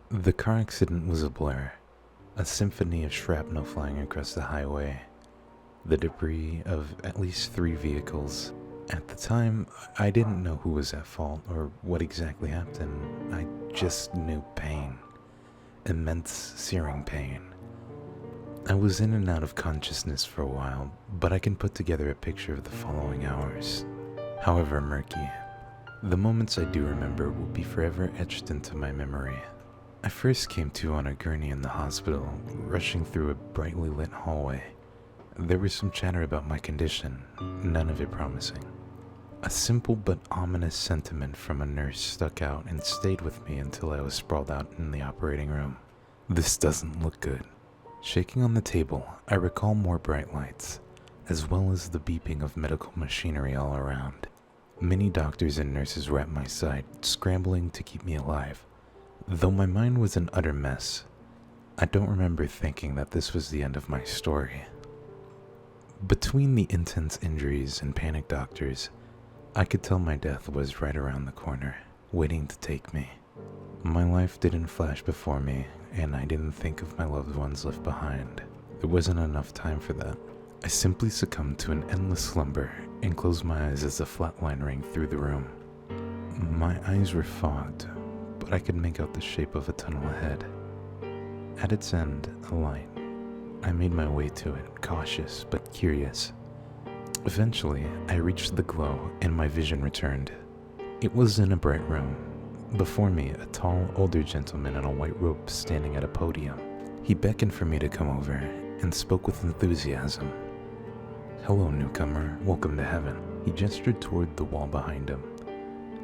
The car accident was a blur, a symphony of shrapnel flying across the highway, the debris of at least 3 vehicles. At the time, I didn't know who was at fault or what exactly happened. I just knew pain. Immense, searing pain. I was in and out of consciousness for a while, but I can put together a picture of the following hours. However murky, the moments I do remember will be forever etched into my memory. I first came to on a gurney in the hospital, rushing through a brightly lit hallway. There was some chatter about my condition, none of it promising. A simple but ominous sentiment from a nurse stuck out and stayed with me until I was sprawled out in the operating room. This doesn't look good. Shaking on the table, I recall more bright lights, as well as the beeping of medical machinery all around. Many doctors and nurses were at my side, scrambling to keep me alive. Though my mind was an utter mess, I don't remember thinking that this was the end of my story. Between the intense injuries and panicked doctors, I could tell my death was right around the corner, waiting to take me. My life didn't flash before me, and I didn't think of my loved ones left behind. There wasn't enough time for that. I simply succumbed to an endless slumber and closed my eyes as a flat line rang through the room. My eyes were fogged, but I could make out the shape of a tunnel ahead. At its end, a light. I made my way to it, cautious but curious. Eventually, I reached the glow and my vision returned. It was in a bright room. Before me, a tall, older gentleman in a white robe standing at a podium. He beckoned for me to come over and spoke with enthusiasm. "Hello, newcomer. Welcome to heaven." He gestured toward the wall behind him.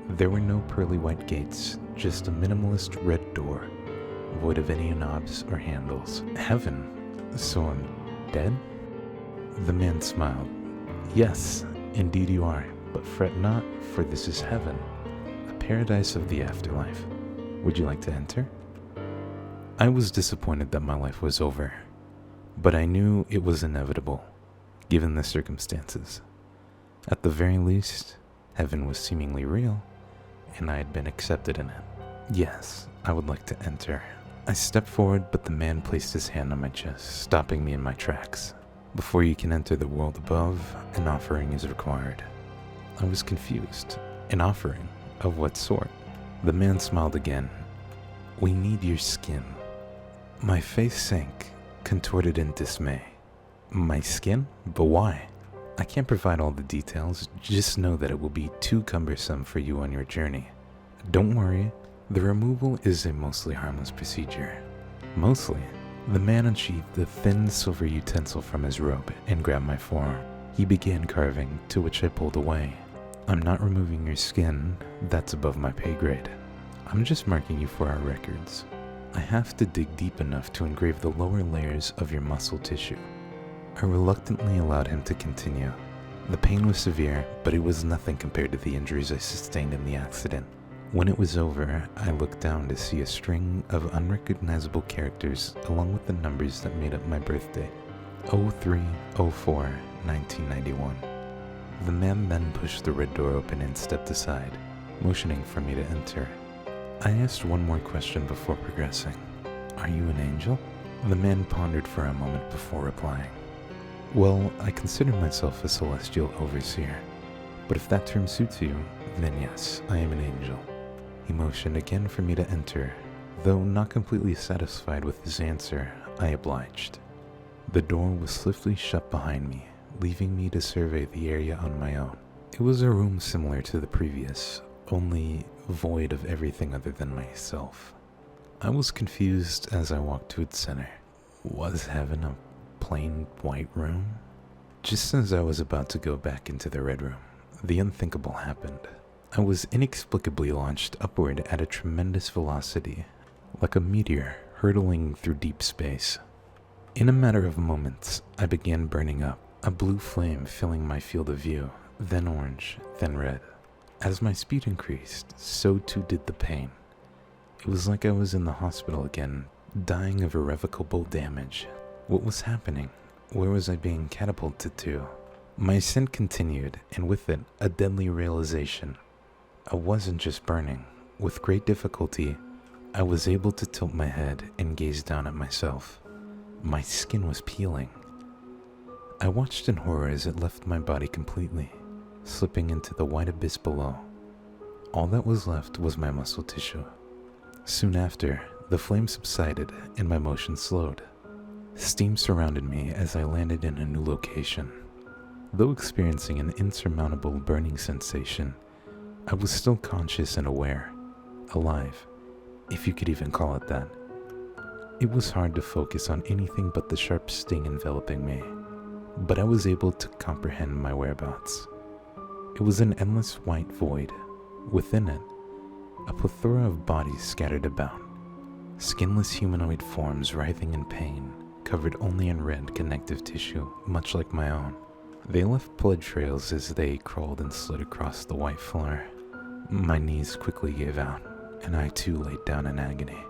There were no pearly white gates, just a minimalist red door, void of any knobs or handles. "Heaven? So I'm dead?" The man smiled. "Yes, indeed you are, but fret not, for this is heaven, a paradise of the afterlife. Would you like to enter?" I was disappointed that my life was over, but I knew it was inevitable, given the circumstances. At the very least, heaven was seemingly real, and I had been accepted in it. Yes, I would like to enter. I stepped forward, but the man placed his hand on my chest, stopping me in my tracks. "Before you can enter the world above, an offering is required." I was confused. An offering? Of what sort? The man smiled again. "We need your skin." My face sank, contorted in dismay. "My skin? But why?" "I can't provide all the details, just know that it will be too cumbersome for you on your journey. Don't worry, the removal is a mostly harmless procedure." Mostly? The man unsheathed a thin silver utensil from his robe and grabbed my forearm. He began carving, to which I pulled away. "I'm not removing your skin, that's above my pay grade. I'm just marking you for our records. I have to dig deep enough to engrave the lower layers of your muscle tissue." I reluctantly allowed him to continue. The pain was severe, but it was nothing compared to the injuries I sustained in the accident. When it was over, I looked down to see a string of unrecognizable characters along with the numbers that made up my birthday. 03/04/1991. The man then pushed the red door open and stepped aside, motioning for me to enter. I asked one more question before progressing. "Are you an angel?" The man pondered for a moment before replying. "Well, I consider myself a celestial overseer, but if that term suits you, then yes, I am an angel." He motioned again for me to enter. Though not completely satisfied with his answer, I obliged. The door was swiftly shut behind me, leaving me to survey the area on my own. It was a room similar to the previous, only void of everything other than myself. I was confused as I walked to its center. Was heaven a plain white room? Just as I was about to go back into the red room, the unthinkable happened. I was inexplicably launched upward at a tremendous velocity, like a meteor hurtling through deep space. In a matter of moments, I began burning up, a blue flame filling my field of view, then orange, then red. As my speed increased, so too did the pain. It was like I was in the hospital again, dying of irrevocable damage. What was happening? Where was I being catapulted to? My ascent continued, and with it, a deadly realization. I wasn't just burning. With great difficulty, I was able to tilt my head and gaze down at myself. My skin was peeling. I watched in horror as it left my body completely, slipping into the white abyss below. All that was left was my muscle tissue. Soon after, the flame subsided and my motion slowed. Steam surrounded me as I landed in a new location. Though experiencing an insurmountable burning sensation, I was still conscious and aware, alive, if you could even call it that. It was hard to focus on anything but the sharp sting enveloping me, but I was able to comprehend my whereabouts. It was an endless white void. Within it, a plethora of bodies scattered about. Skinless humanoid forms writhing in pain, covered only in red connective tissue, much like my own. They left blood trails as they crawled and slid across the white floor. My knees quickly gave out, and I too laid down in agony.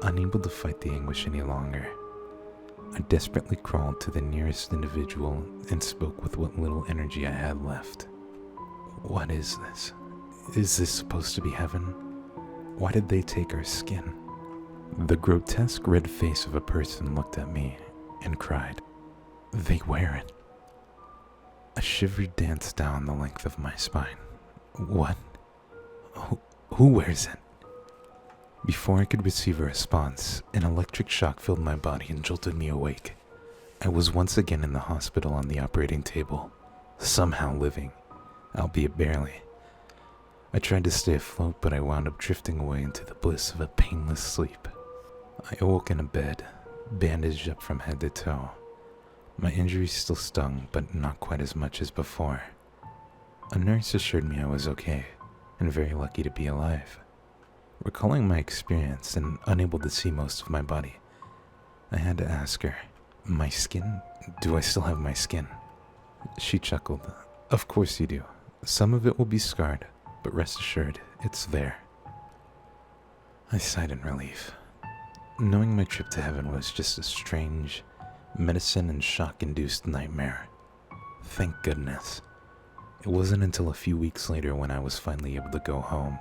Unable to fight the anguish any longer, I desperately crawled to the nearest individual and spoke with what little energy I had left. What is this? Is this supposed to be heaven? Why did they take our skin? The grotesque red face of a person looked at me and cried, "They wear it." A shiver danced down the length of my spine. What? Who wears it? Before I could receive a response, an electric shock filled my body and jolted me awake. I was once again in the hospital on the operating table, somehow living, albeit barely. I tried to stay afloat, but I wound up drifting away into the bliss of a painless sleep. I awoke in a bed, bandaged up from head to toe. My injuries still stung, but not quite as much as before. A nurse assured me I was okay, and very lucky to be alive. Recalling my experience and unable to see most of my body, I had to ask her, "My skin? Do I still have my skin?" She chuckled. "Of course you do. Some of it will be scarred, but rest assured, it's there." I sighed in relief, knowing my trip to heaven was just a strange, medicine and shock-induced nightmare. Thank goodness. It wasn't until a few weeks later, when I was finally able to go home,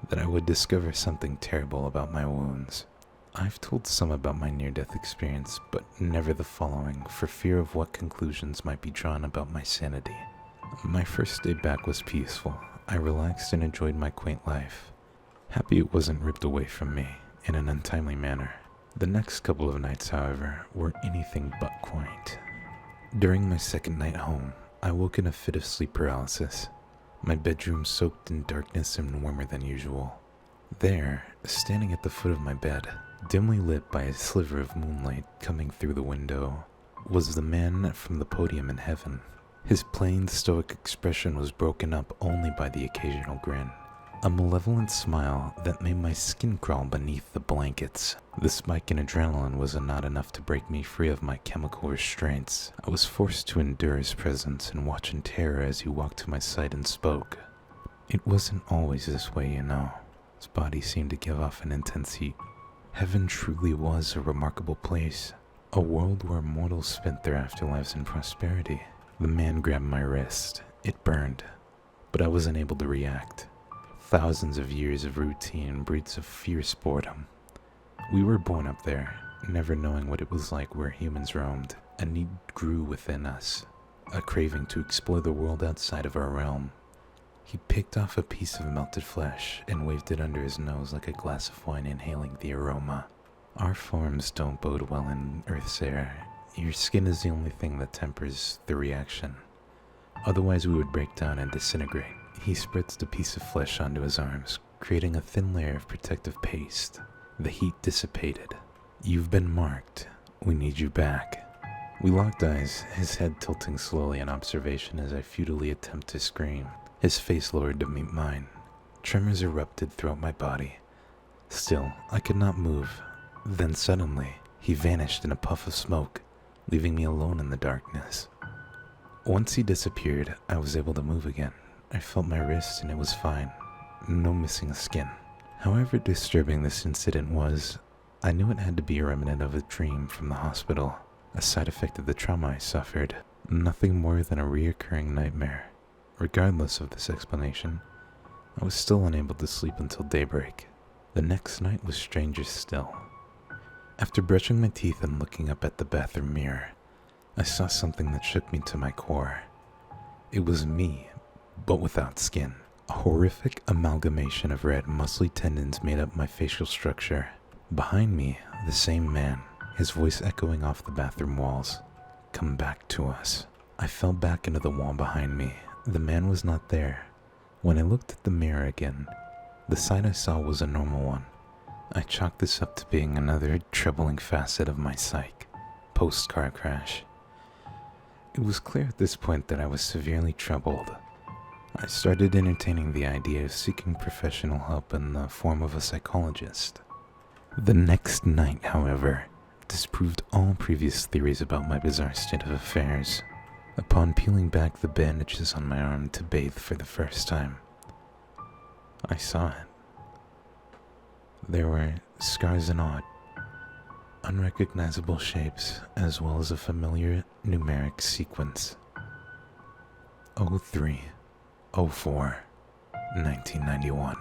that I would discover something terrible about my wounds. I've told some about my near-death experience, but never the following, for fear of what conclusions might be drawn about my sanity. My first day back was peaceful. I relaxed and enjoyed my quaint life, happy it wasn't ripped away from me in an untimely manner. The next couple of nights, however, were anything but quaint. During my second night home, I woke in a fit of sleep paralysis, my bedroom soaked in darkness and warmer than usual. There, standing at the foot of my bed, dimly lit by a sliver of moonlight coming through the window, was the man from the podium in heaven. His plain, stoic expression was broken up only by the occasional grin, a malevolent smile that made my skin crawl beneath the blankets. The spike in adrenaline was not enough to break me free of my chemical restraints. I was forced to endure his presence and watch in terror as he walked to my side and spoke. It wasn't always this way, you know. His body seemed to give off an intense heat. Heaven truly was a remarkable place, a world where mortals spent their afterlives in prosperity. The man grabbed my wrist. It burned, but I was unable to react. Thousands of years of routine breeds of fierce boredom. We were born up there, never knowing what it was like where humans roamed. A need grew within us, a craving to explore the world outside of our realm. He picked off a piece of melted flesh and waved it under his nose like a glass of wine, inhaling the aroma. Our forms don't bode well in Earth's air. Your skin is the only thing that tempers the reaction. Otherwise we would break down and disintegrate. He spreads the piece of flesh onto his arms, creating a thin layer of protective paste. The heat dissipated. "You've been marked. We need you back." We locked eyes, his head tilting slowly in observation as I futilely attempt to scream. His face lowered to meet mine. Tremors erupted throughout my body. Still, I could not move. Then suddenly, he vanished in a puff of smoke, leaving me alone in the darkness. Once he disappeared, I was able to move again. I felt my wrist and it was fine. No missing skin. However disturbing this incident was, I knew it had to be a remnant of a dream from the hospital, a side effect of the trauma I suffered, nothing more than a reoccurring nightmare. Regardless of this explanation, I was still unable to sleep until daybreak. The next night was stranger still. After brushing my teeth and looking up at the bathroom mirror, I saw something that shook me to my core. It was me, but without skin. A horrific amalgamation of red, muscly tendons made up my facial structure. Behind me, the same man, his voice echoing off the bathroom walls. "Come back to us." I fell back into the wall behind me. The man was not there. When I looked at the mirror again, the sight I saw was a normal one. I chalked this up to being another troubling facet of my psyche, post-car crash. It was clear at this point that I was severely troubled. I started entertaining the idea of seeking professional help in the form of a psychologist. The next night, however, disproved all previous theories about my bizarre state of affairs. Upon peeling back the bandages on my arm to bathe for the first time, I saw it. There were scars and odd, unrecognizable shapes, as well as a familiar numeric sequence. 03-04-1991.